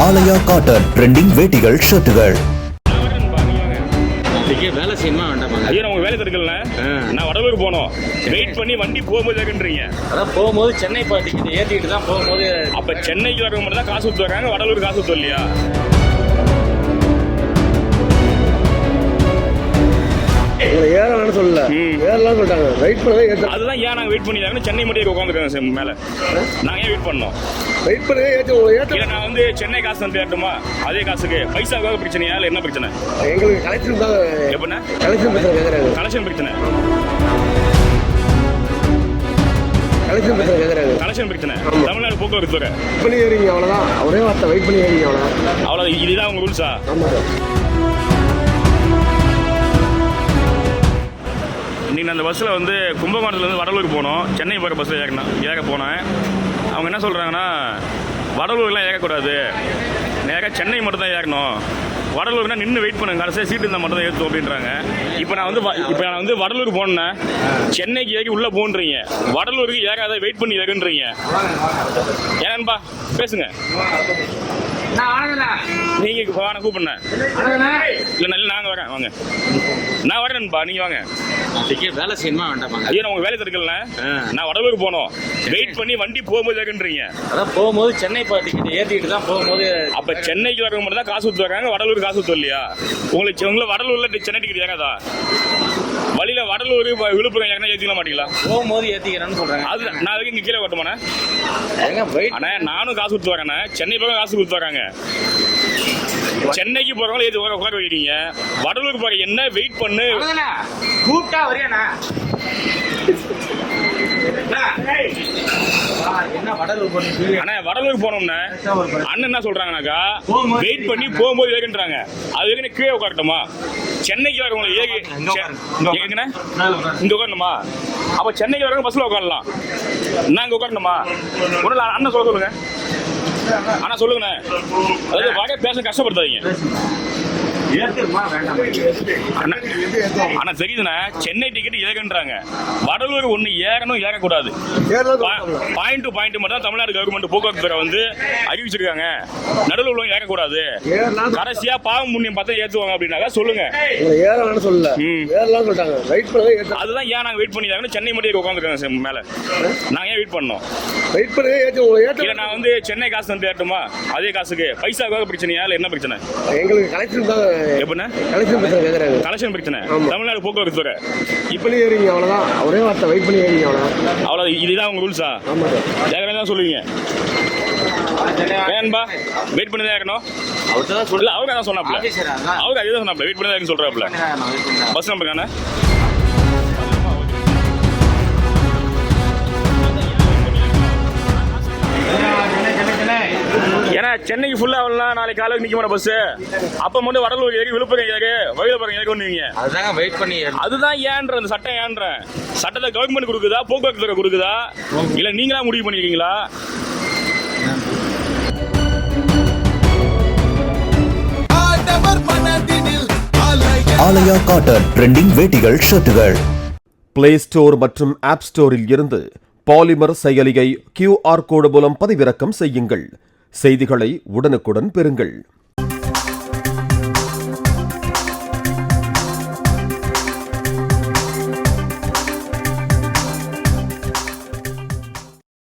ஆலயா cotton trending வேட்டிகள் ஷர்ட்டுகள். வேலை செய்யணுமா வேண்டாமாங்க? ஐயோ நமக்கு வேலை இருக்குல்ல, நான் வடலூர் போனோம், வெயிட் பண்ணி வண்டி போகும்போது கேட்குறீங்க. அதான் போகும்போது சென்னை டிக்கெட் ஏற்றிக்கிட்டு தான் போகும்போது. அப்போ சென்னைக்கு வரவங்க மட்டும் தான் காசு கொடுத்து வராங்க, வடலூர் காசு கொடுத்து இல்லையா? ஏறலாம்னு சொல்லல, ஏறலாம் சொல்லிட்டாங்க. வெயிட் பண்ணவே அதுதான் ஏன் நாங்கள் வெயிட் பண்ணி சென்னை மட்டும் உட்காந்துருக்காங்க மேலே. நாங்கள் ஏன் வெயிட் பண்ணோம்? வெயிட் பண்ணவே இல்லை, நான் வந்து சென்னை காசு வந்து ஏற்றுமா அதே காசுக்கு பைசாவுக்காக பிரச்சனையா இல்லை என்ன பிரச்சனை? எங்களுக்கு கலெக்ஷன் தான். எப்படின்னா கலெக்ஷன் பிரச்சனை கேட்குறாங்க. கலெக்ஷன் பிரச்சனை கலெக்ஷன் பிரச்சனை கேட்குறாங்க. கலெக்ஷன் பிரச்சனை தமிழ்நாடு போக்குவரத்து துறை. வெயிட் பண்ணி ஏறிங்க அவ்வளோதான். ஒரே வார்த்தை வெயிட் பண்ணி ஏறிங்க அவ்வளோதான். அவ்வளோ இதுதான் உங்கள் ரூல்ஸா? ஆமாம் சார். இன்றைக்கி நான் அந்த பஸ்ஸில் வந்து கும்பகோணத்துலேருந்து வடலூர் போனோம், சென்னை போகிற பஸ்ஸில் ஏற போனேன். அவங்க என்ன சொல்கிறாங்கன்னா, வடலூர்லாம் ஏறக்கூடாது, நேராக சென்னை மட்டும் தான் ஏறணும், வடலூர்னா நின்று வெயிட் பண்ணுங்க, கடைசியாக சீட்டு இருந்தால் மட்டும் தான் ஏற்றும் அப்படின்றாங்க. இப்போ நான் வந்து வடலூர் போனேன், சென்னைக்கு ஏறி உள்ளே போன்றீங்க, வடலூருக்கு ஏறாத வெயிட் பண்ணி ஏறுன்றீங்க. ஏன்னான்பா பேசுங்க. நீங்கள் வாங்க கூப்பிடுண்ணேன். இல்லை நல்ல நாங்கள் வரேன், வாங்க. நான் வரேன்பா, நீங்கள் வாங்க. டிக்கெட் வேலை செய்யணுமா வேண்டாமாங்க? ஐயோ நமக்கு வேலை இருக்குல்ல, நான் வடலூர் போனோம், வெயிட் பண்ணி வண்டி போகும்போது ஏறுன்றீங்க. அதான் போகும்போது சென்னை டிக்கெட் ஏற்றிக்கிட்டு தான் போகும்போது. அப்போ சென்னைக்கு வரவங்க மட்டும் தான் காசு கொடுத்து வராங்க, வடலூர் காசு கொடுத்து இல்லையா? உங்களை வடலூரில் சென்னை டிக்கெட் ஏறாதா? வழியில் வடலூர் விழுப்புரம் ஏன்னா ஏற்றிக்க மாட்டீங்களா? போகும்போது ஏற்றிக்கிறேன்னு சொல்கிறாங்க. அது நான் அதுக்கு இங்கே கீழே வரட்டுமாண்ணே? அண்ணா நானும் காசு கொடுத்து வரேண்ணே, சென்னை போக காசு கொடுத்து வராங்க. சென்னைக்கு போறவங்க ஏது உட்கார வைக்கிறீங்க, வடலூருக்கு போற என்ன வெயிட் பண்ணு கூப்பிட்டா வரியாண்ணா. வடலூர் போனோம்னா அண்ணன் என்ன சொல்றாங்கனாக்கா, வெயிட் பண்ணி போகும்போது ஏறுன்றாங்க. அது ஏற்கனவே கீழே உட்காரட்டுமா? சென்னைக்கு வரவங்க ஏறி இங்க உட்காரணுமா? அப்ப சென்னைக்கு வரவங்க பஸ்ல உட்காரலாம், நாங்க உட்காரணுமா? ஒன்றும் அண்ணன் சொல்லுங்க. ஆனா சொல்லுங்கண்ணே, அதாவது வகை பேச கஷ்டப்படுத்தாதீங்க. ஆனா தெரியுதுண்ணா, சென்னை டிக்கெட் ஏறுன்றாங்க, வடலூர் ஒண்ணு ஏறணும் ஏறக்கூடாது. பாயிண்ட் டு பாயிண்ட் மட்டும் தான் தமிழ்நாடு கவர்மெண்ட் போக்குவரத்து துறை வந்து அறிவிச்சிருக்காங்க, நடுவில் உள்ளவங்க ஏறக்கூடாது. கடைசியா பாவம் புண்ணியம் பார்த்தா ஏற்றுவாங்க அப்படின்னாக்கா சொல்லுங்க. ஏறலாம்னு சொல்லல, ஏறலாம் சொல்லிட்டாங்க. வெயிட் பண்ணவே அதுதான் ஏன் நாங்கள் வெயிட் பண்ணி சென்னை மட்டும் உட்காந்துருக்காங்க மேலே. நாங்கள் ஏன் வெயிட் பண்ணோம்? வெயிட் பண்ணவே இல்லை, நான் வந்து சென்னை காசு வந்து ஏற்றுமா அதே காசுக்கு பைசாவுக்காக பிரச்சனையா இல்லை என்ன பிரச்சனை? எங்களுக்கு கலெக்ஷன் தான். எப்படின்னா கலெக்ஷன் பிரச்சனை கேட்குறாங்க. கலெக்ஷன் பிரச்சனை தமிழ்நாடு போக்குவரத்து துறை. இப்போ ஏறிங்க அவ்வளோதான். ஒரே வார்த்தை வெயிட் பண்ணி ஏறிங்க அவ்வளோதான். அவ்வளோ இதுதான் உங்கள் ரூல்ஸா? ஆமாம் சார். ஏற்கனவே தான் சொல்லுவீங்க. ஏன்பா வெயிட் பண்ணி தான் இருக்கணும்? இல்லை, அவங்க தான் சொன்னாப்ல, அவங்க அதே தான் சொன்னாப்ல, வெயிட் பண்ணி தான் இருக்குன்னு சொல்கிறாப்ல. பஸ் நம்பர் தானே? ஏன்னா சென்னைக்கு ஃபுல்லாக வரலாம், நாளைக்கு காலையில் நிற்க மாட்டேன் பஸ்ஸு. அப்போ மட்டும் வடலூர் ஏறி விழுப்புரம் ஏறு வயலுப்புறம் ஏறிக்கொண்டுவீங்க. அதுதாங்க வெயிட் பண்ணி. அதுதான் ஏன்ற அந்த சட்டம் ஏன்ற சட்டத்தை கவர்மெண்ட் கொடுக்குதா, போக்குவரத்து துறை கொடுக்குதா, இல்லை நீங்களா முடிவு பண்ணிருக்கீங்களா? ஆலயா காட்டன் ட்ரெண்டிங் வேட்டிகள் ஷர்ட்டுகள். பிளே ஸ்டோர் மற்றும் ஆப் ஸ்டோரில் இருந்து பாலிமர் செயலியை QR கோடு மூலம் பதிவிறக்கம் செய்யுங்கள். செய்திகளை உடனுக்குடன் பெறுங்கள்.